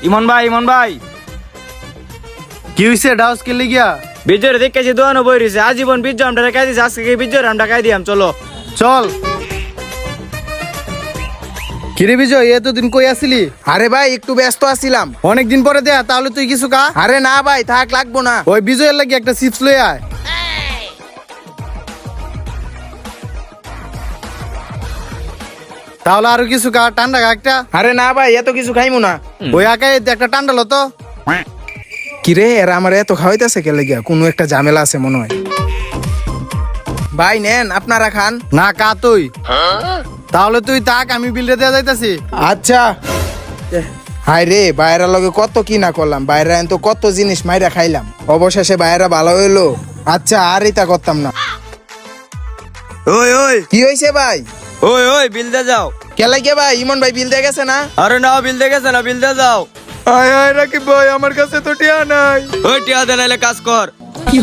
ইমন ভাই কি হইছে ডাউস কে লিগিয়া? বিজয়ের দেখেছি দোয়ানো বই রয়েছে আজীবন বিজয় আমরা টাকা দিয়েছি আজকে বিজয়ের আমরা টাকা দিয়াম চলো। চল। কিরে বিজয় এতদিন কই আসিলি? আরে ভাই একটু ব্যস্ত আছিলাম। অনেকদিন পরে দেয়া, তাহলে তুই কিছু কা। আরে না ভাই থাক লাগবো না। ওই বিজয়ের লাগি একটা চিপস লই আয়। তাহলে আরো কিছু কা, ঠান্ডা খা একটা। আরে না ভাই এত কিছু খাইমু না। ওই আকাই একটা ঠান্ডা লতো। কিরে এরা আমার এত খাওয়াইতেছে কে লেগিয়া? কোনো একটা ঝামেলা আছে মনে হয়। ভাই নেন আপনারা খান। না কা তুই। তাহলে তুই তাক, আমি বিলটা দেয়া যাইতাছি। আচ্ছা। হাই রে বাইরা লগে কত কি না করলাম, বাইরা তো কত জিনিস মাইরা খাইলাম, অবশেষে বাইরা ভালো হইলো। আচ্ছা আর এটা করতাম না। ওই কি হয়েছে ভাই? ওই বিল দে যাও। কে লাগে ভাই? ইমন ভাই বিল দিয়ে গেছে না? আরে না বিল দে গেছে না, বিল দে যাও। আয় আয় রাকিব ভাই আমার কাছে তো টিয়া নাই। ওই টিয়া দে নাইলে কাজ কর। কি